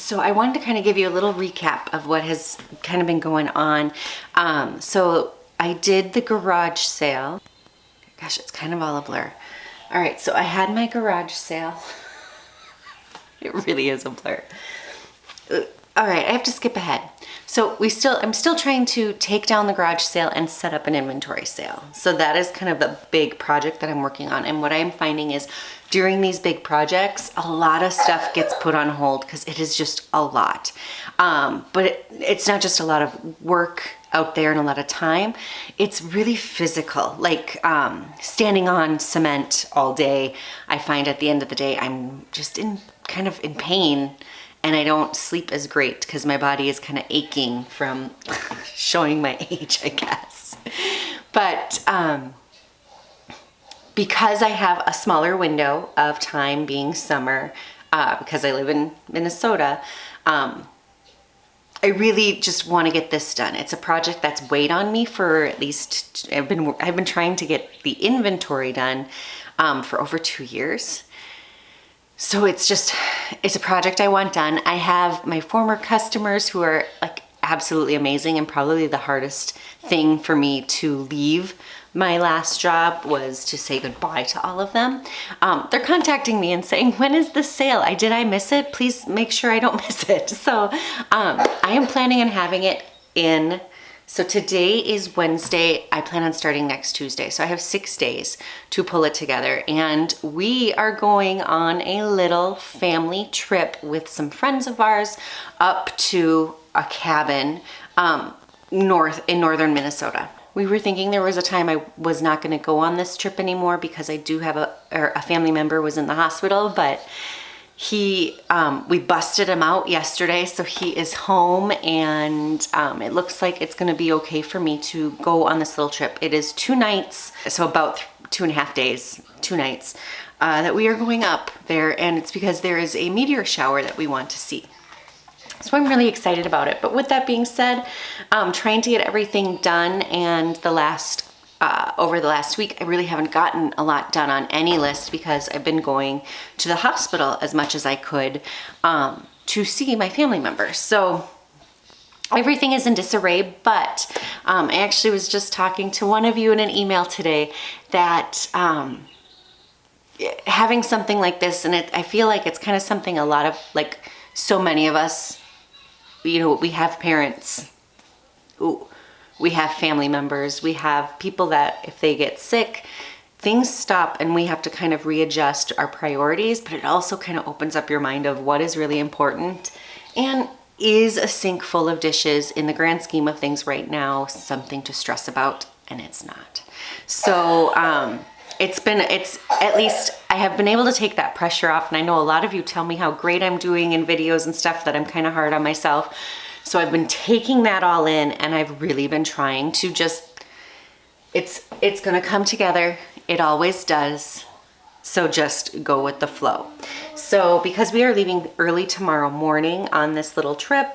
So I wanted to kind of give you a little recap of what has kind of been going on. So I did the garage sale. Gosh, it's kind of all a blur. All right, so I had my garage sale. It really is a blur. All right, I have to skip ahead. So I'm still trying to take down the garage sale and set up an inventory sale. So that is kind of the big project that I'm working on. And what I'm finding is during these big projects, a lot of stuff gets put on hold because it is just a lot. But it's not just a lot of work out there and a lot of time. It's really physical, like standing on cement all day. I find at the end of the day, I'm just kind of in pain. And I don't sleep as great because my body is kind of aching from showing my age, I guess. But because I have a smaller window of time being summer, because I live in Minnesota, I really just want to get this done. It's a project that's weighed on me for at least, I've been trying to get the inventory done for over 2 years. So it's a project I want done. I have my former customers who are like absolutely amazing, and probably the hardest thing for me to leave my last job was to say goodbye to all of them. They're contacting me and saying, when is the sale? Did I miss it? Please make sure I don't miss it. So I am planning on having it in. So today is Wednesday. I plan on starting next Tuesday. So I have 6 days to pull it together. And we are going on a little family trip with some friends of ours up to a cabin in northern Minnesota. We were thinking there was a time I was not going to go on this trip anymore because I do have a family member was in the hospital, but we busted him out yesterday, so he is home, and it looks like it's going to be okay for me to go on this little trip. It is 2 nights, so about 2.5 days, 2 nights, that we are going up there, and it's because there is a meteor shower that we want to see. So I'm really excited about it. But with that being said, trying to get everything done, and over the last week, I really haven't gotten a lot done on any list because I've been going to the hospital as much as I could to see my family members. So everything is in disarray, but I actually was just talking to one of you in an email today that having something like this, and I feel like it's kind of something a lot of, like, so many of us, you know, we have parents who, we have family members, we have people that if they get sick, things stop and we have to kind of readjust our priorities, but it also kind of opens up your mind of what is really important. And is a sink full of dishes in the grand scheme of things right now something to stress about? And it's not. So it's at least I have been able to take that pressure off. And I know a lot of you tell me how great I'm doing in videos and stuff, that I'm kind of hard on myself. So I've been taking that all in, and I've really been trying to just, it's gonna come together. It always does. So just go with the flow. So because we are leaving early tomorrow morning on this little trip,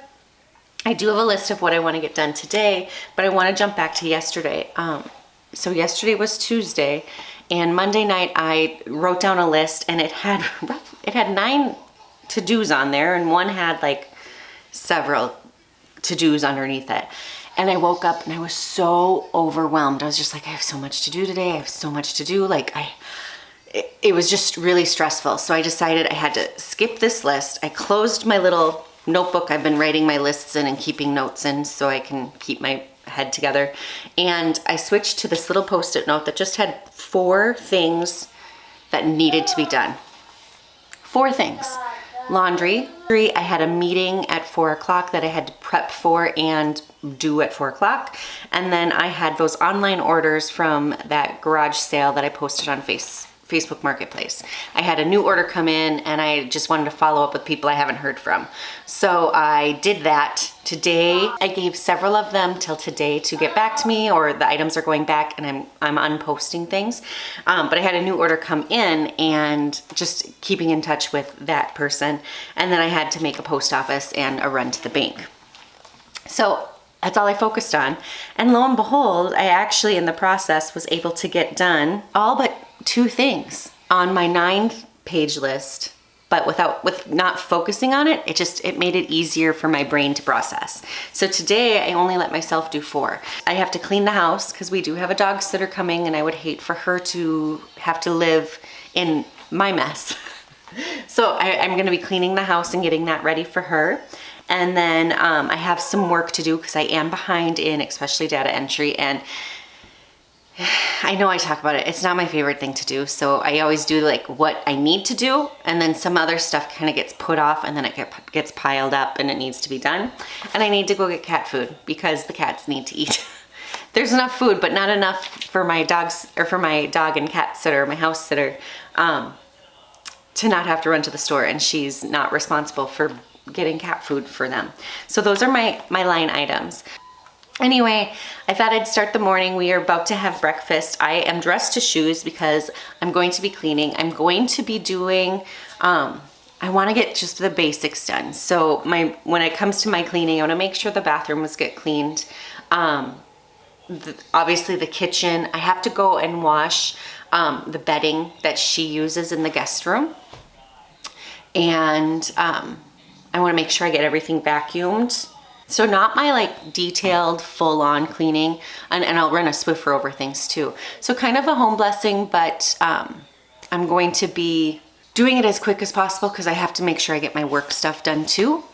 I do have a list of what I want to get done today, but I want to jump back to yesterday. So yesterday was Tuesday, and Monday night I wrote down a list, and it had 9 to-dos on there, and one had like several to-dos underneath it. And I woke up and I was so overwhelmed. I was just like, I have so much to do today. I have so much to do. Like it was just really stressful. So I decided I had to skip this list. I closed my little notebook I've been writing my lists in and keeping notes in so I can keep my head together. And I switched to this little Post-it note that just had 4 things that needed to be done. 4 things. Laundry. I had a meeting at 4 o'clock that I had to prep for and do at 4 o'clock. And then I had those online orders from that garage sale that I posted on Facebook Marketplace. I had a new order come in, and I just wanted to follow up with people I haven't heard from. So I did that today. I gave several of them till today to get back to me, or the items are going back and I'm unposting things. But I had a new order come in, and just keeping in touch with that person. And then I had to make a post office and a run to the bank. So that's all I focused on. And lo and behold, I actually in the process was able to get done all but 2 things on my 9-page list. but with not focusing on it, it made it easier for my brain to process. So today I only let myself do 4. I have to clean the house because we do have a dog sitter coming, and I would hate for her to have to live in my mess. So I'm gonna be cleaning the house and getting that ready for her. And then I have some work to do because I am behind in especially data entry, and I know I talk about it. It's not my favorite thing to do. So I always do like what I need to do, and then some other stuff kind of gets put off, and then it gets piled up and it needs to be done. And I need to go get cat food because the cats need to eat. There's enough food, but not enough for my dogs, or for my dog and cat sitter, my house sitter, to not have to run to the store, and she's not responsible for getting cat food for them. So those are my line items. Anyway, I thought I'd start the morning. We are about to have breakfast. I am dressed to shoes because I'm going to be cleaning. I'm going to be doing, I want to get just the basics done. So when it comes to my cleaning, I want to make sure the bathrooms get cleaned. Obviously the kitchen, I have to go and wash the bedding that she uses in the guest room. And I want to make sure I get everything vacuumed. So not my like detailed full-on cleaning, and I'll run a Swiffer over things too. So kind of a home blessing, but I'm going to be doing it as quick as possible because I have to make sure I get my work stuff done too.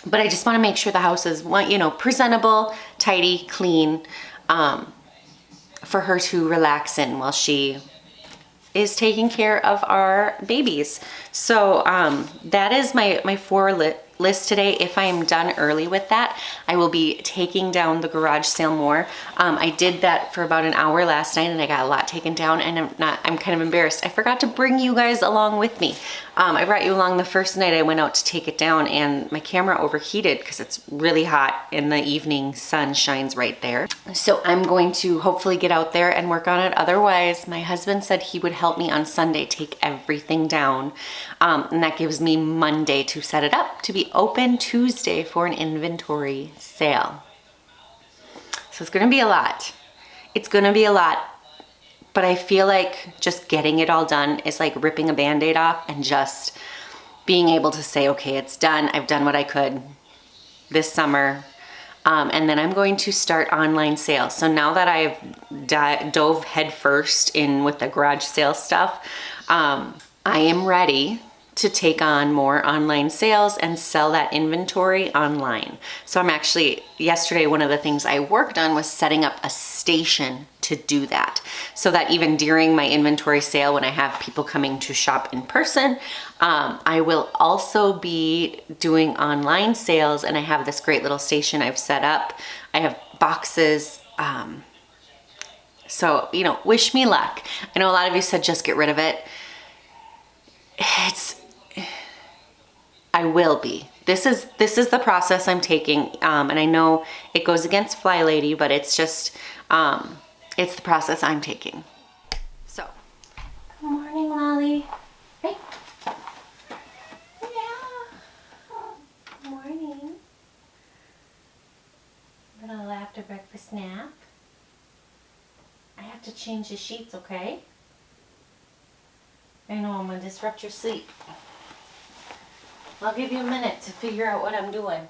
But I just want to make sure the house is, you know, presentable, tidy, clean, for her to relax in while she is taking care of our babies. So that is my 4 list today. If I am done early with that, I will be taking down the garage sale more. I did that for about an hour last night, and I got a lot taken down, and I'm kind of embarrassed. I forgot to bring you guys along with me. I brought you along the first night I went out to take it down, and my camera overheated because it's really hot in the evening. Sun shines right there. So I'm going to hopefully get out there and work on it. Otherwise, my husband said he would help me on Sunday take everything down. And that gives me Monday to set it up to be open Tuesday for an inventory sale. So it's gonna be a lot. It's gonna be a lot, but I feel like just getting it all done is like ripping a Band-Aid off and just being able to say, okay, it's done. I've done what I could this summer. And then I'm going to start online sales. So now that I've dove headfirst in with the garage sale stuff, I am ready to take on more online sales and sell that inventory online. So I'm actually, yesterday, one of the things I worked on was setting up a station to do that. So that even during my inventory sale, when I have people coming to shop in person, I will also be doing online sales, and I have this great little station I've set up. I have boxes. So, you know, wish me luck. I know a lot of you said just get rid of it. I will be. This is the process I'm taking, and I know it goes against Fly Lady, but it's just, it's the process I'm taking. So, good morning, Lolly. Hey. Yeah. Good morning. A little after breakfast nap. I have to change the sheets, okay? I know I'm gonna disrupt your sleep. I'll give you a minute to figure out what I'm doing.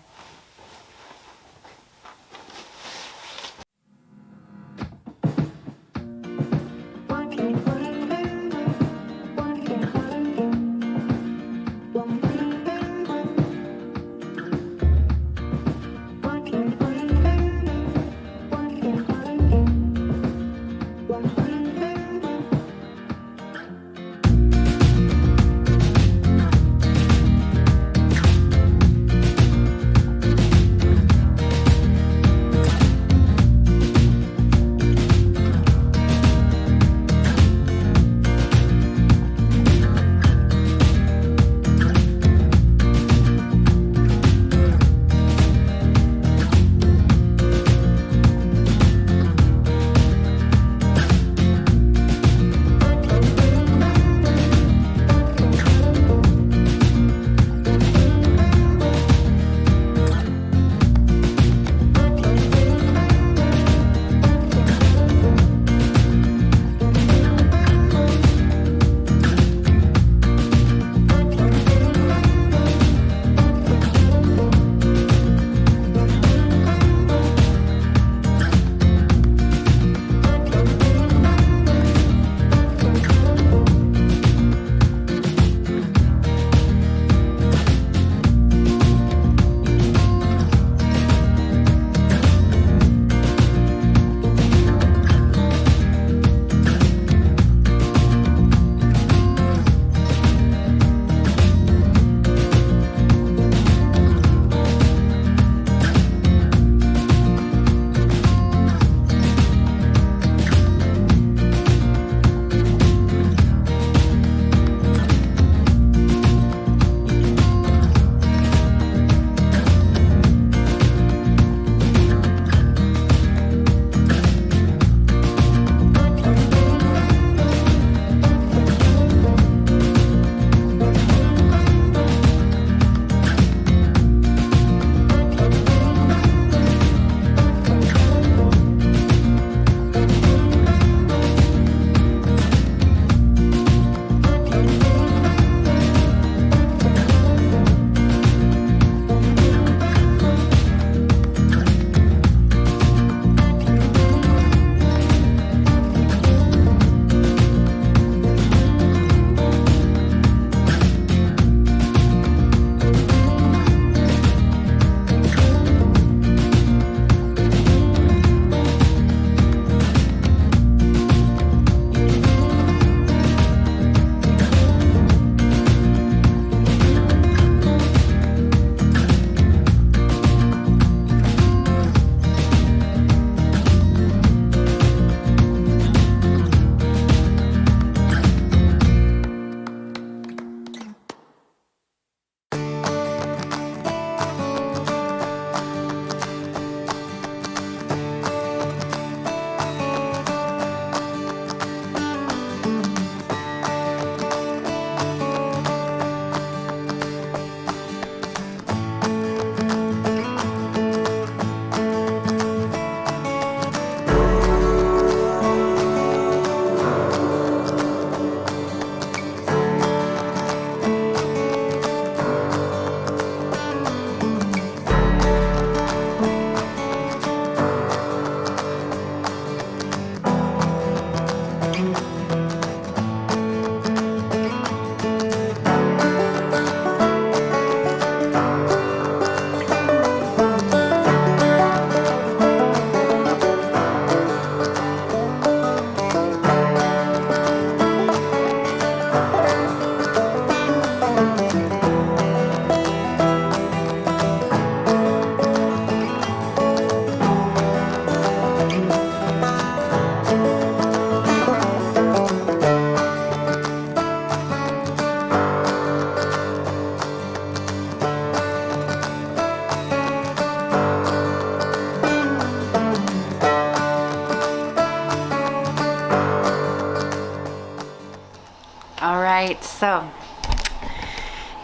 All right, so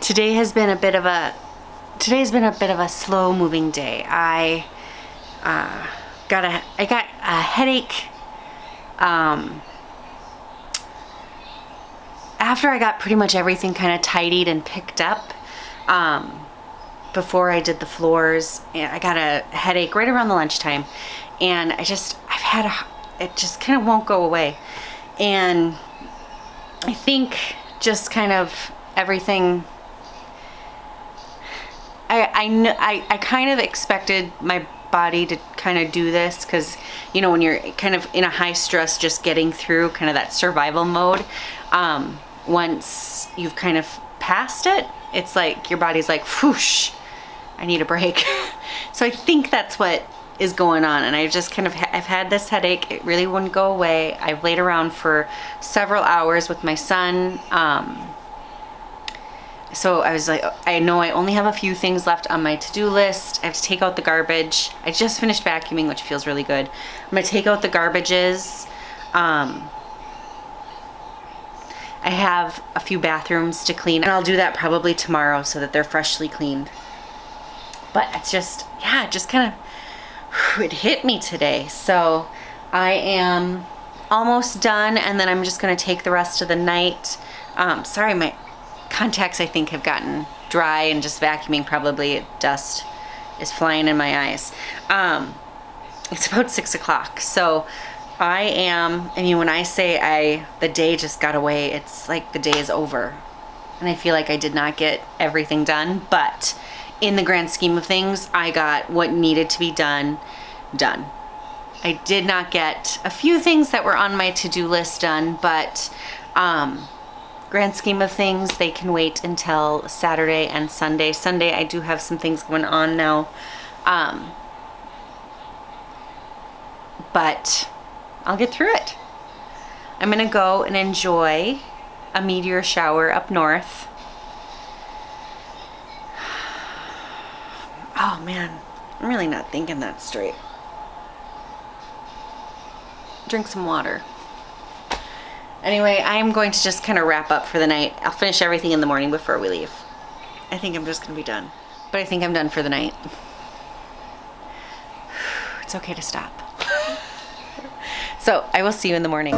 today has been a bit of a slow moving day. I got a headache after I got pretty much everything kind of tidied and picked up. Before I did the floors, and I got a headache right around the lunchtime, and it just kind of won't go away. And I think just kind of everything, I kind of expected my body to kind of do this, because you know, when you're kind of in a high stress, just getting through kind of that survival mode, once you've kind of passed it, it's like your body's like, whoosh, I need a break. So I think that's what is going on, and I just kind of I've had this headache. It really wouldn't go away. I've laid around for several hours with my son. So I was like, I know I only have a few things left on my to-do list. I have to take out the garbage. I just finished vacuuming, which feels really good. I'm gonna take out the garbages. I have a few bathrooms to clean, and I'll do that probably tomorrow so that they're freshly cleaned. But it's just, yeah, it just kind of, it hit me today. So I am almost done, and then I'm just gonna take the rest of the night. Sorry, my contacts I think have gotten dry, and just vacuuming, probably dust is flying in my eyes. It's about 6 o'clock, so I mean, when I say the day just got away, it's like the day is over. And I feel like I did not get everything done, but in the grand scheme of things, I got what needed to be done. I did not get a few things that were on my to-do list done, but grand scheme of things, they can wait until Saturday and Sunday. Sunday, I do have some things going on now, but I'll get through it. I'm gonna go and enjoy a meteor shower up north. Oh man, I'm really not thinking that straight. Drink some water. Anyway, I'm going to just kind of wrap up for the night. I'll finish everything in the morning before we leave. I think I'm just gonna be done. But I think I'm done for the night. It's okay to stop. So I will see you in the morning.